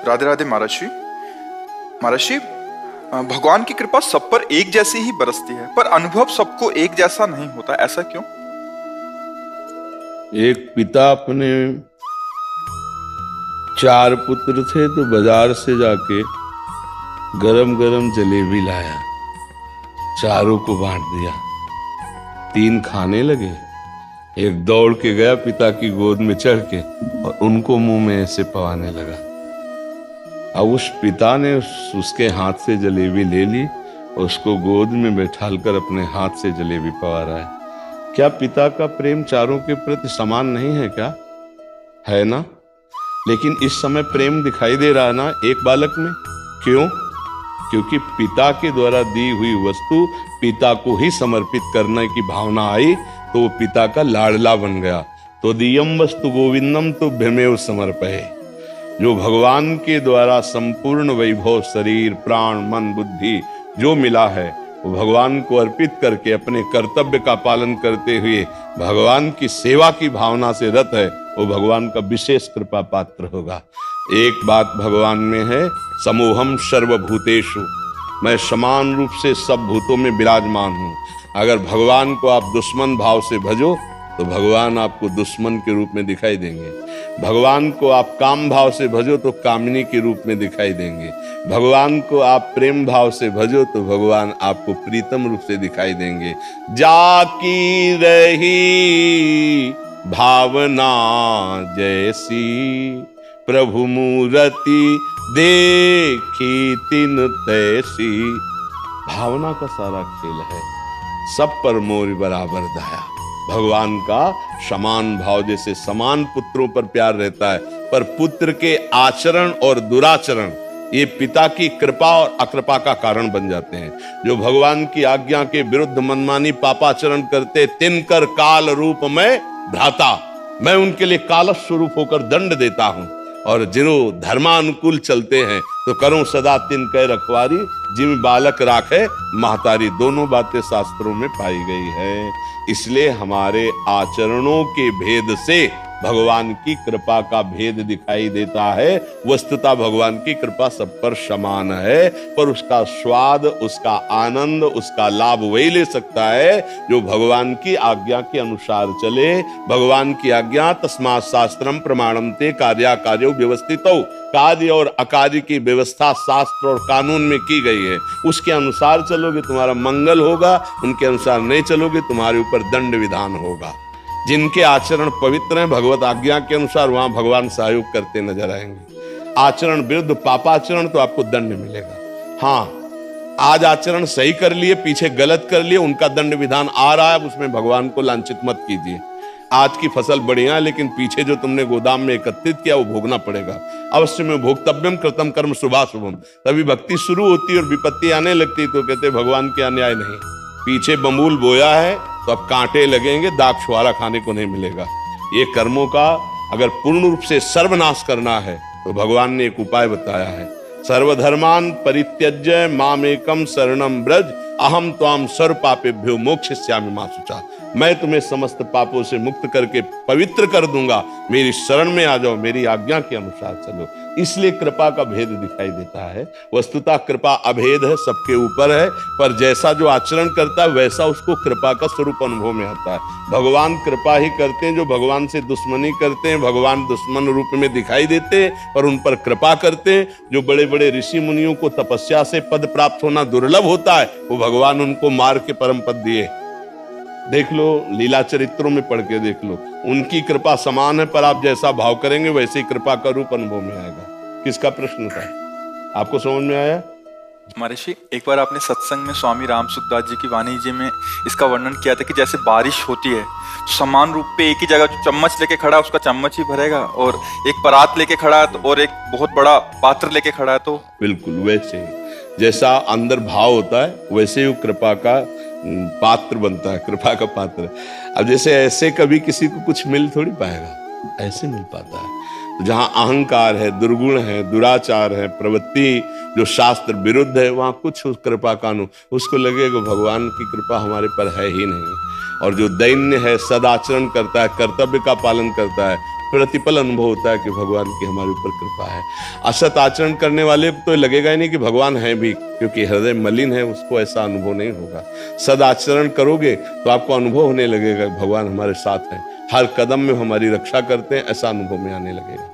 राधे राधे महर्षि। महर्षि, भगवान की कृपा सब पर एक जैसी ही बरसती है, पर अनुभव सबको एक जैसा नहीं होता, ऐसा क्यों? एक पिता अपने 4 पुत्र थे तो बाजार से जाके गरम गरम जलेबी लाया, चारों को बांट दिया। 3 खाने लगे, एक दौड़ के गया पिता की गोद में चढ़ के और उनको मुंह में ऐसे पवाने लगा। अब उस पिता ने उसके हाथ से जलेबी ले ली और उसको गोद में बैठालकर अपने हाथ से जलेबी पवा रहा है। क्या पिता का प्रेम चारों के प्रति समान नहीं है क्या? है ना? लेकिन इस समय प्रेम दिखाई दे रहा है ना एक बालक में। क्यों? क्योंकि पिता के द्वारा दी हुई वस्तु पिता को ही समर्पित करने की भावना आई तो वो पिता का लाडला बन गया। तो दियम वस्तु गोविंदम तो भ्रमेव समर्पये। जो भगवान के द्वारा संपूर्ण वैभव, शरीर, प्राण, मन, बुद्धि जो मिला है वो भगवान को अर्पित करके अपने कर्तव्य का पालन करते हुए भगवान की सेवा की भावना से रत है, वो भगवान का विशेष कृपा पात्र होगा। एक बात भगवान में है, समोहम सर्वभूतेषु, मैं समान रूप से सब भूतों में विराजमान हूँ। अगर भगवान को आप दुश्मन भाव से भजो तो भगवान आपको दुश्मन के रूप में दिखाई देंगे। भगवान को आप काम भाव से भजो तो कामिनी के रूप में दिखाई देंगे। भगवान को आप प्रेम भाव से भजो तो भगवान आपको प्रीतम रूप से दिखाई देंगे। जाकी रही भावना जैसी, प्रभु मूर्ति देखी तिन तैसी। भावना का सारा खेल है, सब पर मोर बराबर दया। भगवान का समान भाव, जैसे समान पुत्रों पर प्यार रहता है, पर पुत्र के आचरण और दुराचरण ये पिता की कृपा और अकृपा का कारण बन जाते हैं। जो भगवान की आज्ञा के विरुद्ध मनमानी पापाचरण करते, तिनकर काल रूप में भ्राता, मैं उनके लिए काल स्वरूप होकर दंड देता हूं। और जिनो धर्मानुकूल चलते हैं तो करो सदा तिन कै रखवारी, जिम बालक राखे महतारी। दोनों बातें शास्त्रों में पाई गई है। इसलिए हमारे आचरणों के भेद से भगवान की कृपा का भेद दिखाई देता है। वस्तुतः भगवान की कृपा सब पर समान है, पर उसका स्वाद, उसका आनंद, उसका लाभ वही ले सकता है जो भगवान की आज्ञा के अनुसार चले। भगवान की आज्ञा तस्मात् शास्त्रम प्रमाणम ते कार्याकार्यो व्यवस्थितौ। कार्य और अकार्य की व्यवस्था शास्त्र और कानून में की गई है। उसके अनुसार चलोगे तुम्हारा मंगल होगा, उनके अनुसार नहीं चलोगे तुम्हारे ऊपर दंड विधान होगा। जिनके आचरण पवित्र हैं भगवत आज्ञा के अनुसार, वहां भगवान सहयोग करते नजर आएंगे। आचरण विरुद्ध पापाचरण तो आपको दंड मिलेगा। हाँ, आज आचरण सही कर लिए, पीछे गलत कर लिए, उनका दंड विधान आ रहा है, उसमें भगवान को लांछित मत कीजिए। आज की फसल बढ़िया है, लेकिन पीछे जो तुमने गोदाम में एकत्रित किया वो भोगना पड़ेगा। अवश्य में भोक्तव्यम कृतम कर्म शुभाशुभम। तभी भक्ति शुरू होती है और विपत्ति आने लगती तो कहते भगवान के अन्याय नहीं। पीछे बमूल बोया है तो अब कांटे लगेंगे, दाग छुहारा खाने को नहीं मिलेगा। ये कर्मों का अगर पूर्ण रूप से सर्वनाश करना है तो भगवान ने एक उपाय बताया है। सर्वधर्मान परित्यज्य मामेकम शरणम ब्रज, अहम त्वाम सर्व पापेभ्यो मोक्षयिष्यामि मा शुचा। मैं तुम्हें समस्त पापों से मुक्त करके पवित्र कर दूंगा, मेरी शरण में आ जाओ, मेरी आज्ञा के अनुसार चलो। इसलिए कृपा का भेद दिखाई देता है। वस्तुतः कृपा अभेद है, सबके ऊपर है, पर जैसा जो आचरण करता है वैसा उसको कृपा का स्वरूप अनुभव में आता है। भगवान कृपा ही करते हैं, जो भगवान से दुश्मनी करते हैं भगवान दुश्मन रूप में दिखाई देते हैं, पर उन पर कृपा करते हैं। जो बड़े बड़े ऋषि मुनियों को तपस्या से पद प्राप्त होना दुर्लभ होता है, वो भगवान उनको मार के परम पद दिए। देख लो, लीला चरित्रों में पढ़ के देख लो, उनकी कृपा समान है, पर आप जैसा भाव करेंगे वैसे ही कृपा का रूप अनुभव में आएगा। किसका प्रश्न था? आपको समझ में आया? महर्षि, एक बार आपने सत्संग में स्वामी राम सुखदास जी की वाणी जी में इसका वर्णन किया था कि जैसे बारिश होती है तो समान रूप पे एक ही जगह जो चम्मच लेके खड़ा है उसका चम्मच ही भरेगा, और एक परात लेके खड़ा है और एक बहुत बड़ा पात्र लेके खड़ा है तो बिल्कुल वैसे ही जैसा अंदर भाव होता है वैसे ही कृपा का पात्र बनता है, कृपा का पात्र। अब जैसे ऐसे कभी किसी को कुछ मिल थोड़ी पाएगा, ऐसे मिल पाता है। जहाँ अहंकार है, दुर्गुण है, दुराचार है, प्रवृत्ति जो शास्त्र विरुद्ध है, वहाँ कुछ उस कृपा का उसको लगेगा भगवान की कृपा हमारे पर है ही नहीं। और जो दैन्य है, सदाचरण करता है, कर्तव्य का पालन करता है, प्रतिपल अनुभव होता है कि भगवान की हमारे ऊपर कृपा है। असत आचरण करने वाले को तो लगेगा ही नहीं कि भगवान है भी, क्योंकि हृदय मलिन है, उसको ऐसा अनुभव नहीं होगा। सदाचरण करोगे तो आपको अनुभव होने लगेगा भगवान हमारे साथ है, हर कदम में हमारी रक्षा करते हैं, ऐसा अनुभव में आने लगेगा।